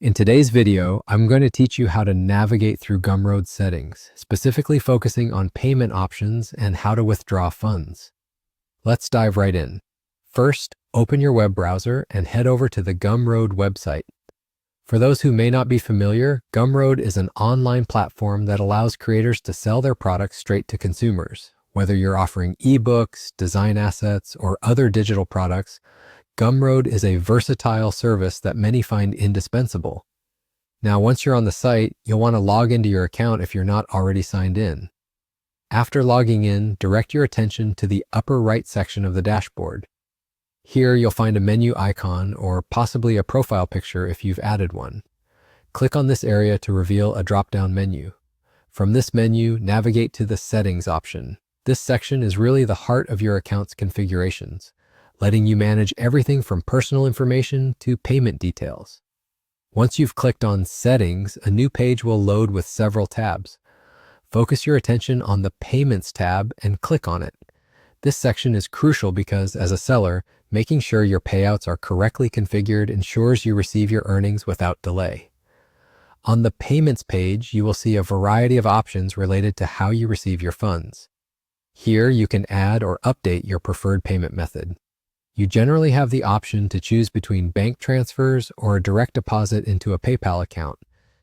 In today's video, I'm going to teach you how to navigate through Gumroad settings, specifically focusing on payment options and how to withdraw funds. Let's dive right in. First, open your web browser and head over to the Gumroad website. For those who may not be familiar, Gumroad is an online platform that allows creators to sell their products straight to consumers. Whether you're offering ebooks, design assets, or other digital products, Gumroad is a versatile service that many find indispensable. Now, once you're on the site, you'll want to log into your account if you're not already signed in. After logging in, direct your attention to the upper right section of the dashboard. Here, you'll find a menu icon or possibly a profile picture if you've added one. Click on this area to reveal a drop-down menu. From this menu, navigate to the Settings option. This section is really the heart of your account's configurations, letting you manage everything from personal information to payment details. Once you've clicked on Settings, a new page will load with several tabs. Focus your attention on the Payments tab and click on it. This section is crucial because, as a seller, making sure your payouts are correctly configured ensures you receive your earnings without delay. On the Payments page, you will see a variety of options related to how you receive your funds. Here, you can add or update your preferred payment method. You generally have the option to choose between bank transfers or a direct deposit into a PayPal account,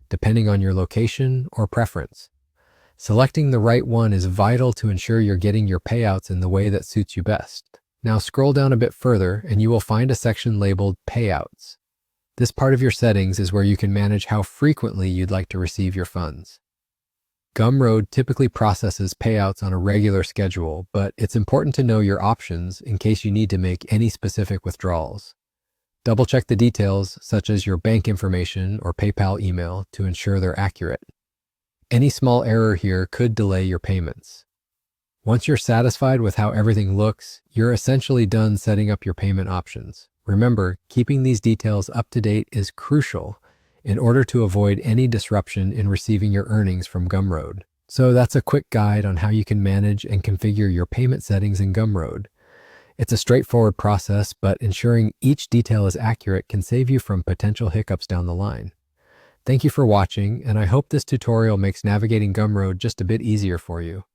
depending on your location or preference. Selecting the right one is vital to ensure you're getting your payouts in the way that suits you best. Now scroll down a bit further and you will find a section labeled Payouts. This part of your settings is where you can manage how frequently you'd like to receive your funds. Gumroad typically processes payouts on a regular schedule, but it's important to know your options in case you need to make any specific withdrawals. Double-check the details, such as your bank information or PayPal email, to ensure they're accurate. Any small error here could delay your payments. Once you're satisfied with how everything looks, you're essentially done setting up your payment options. Remember, keeping these details up to date is crucial in order to avoid any disruption in receiving your earnings from Gumroad. So that's a quick guide on how you can manage and configure your payment settings in Gumroad. It's a straightforward process, but ensuring each detail is accurate can save you from potential hiccups down the line. Thank you for watching, and I hope this tutorial makes navigating Gumroad just a bit easier for you.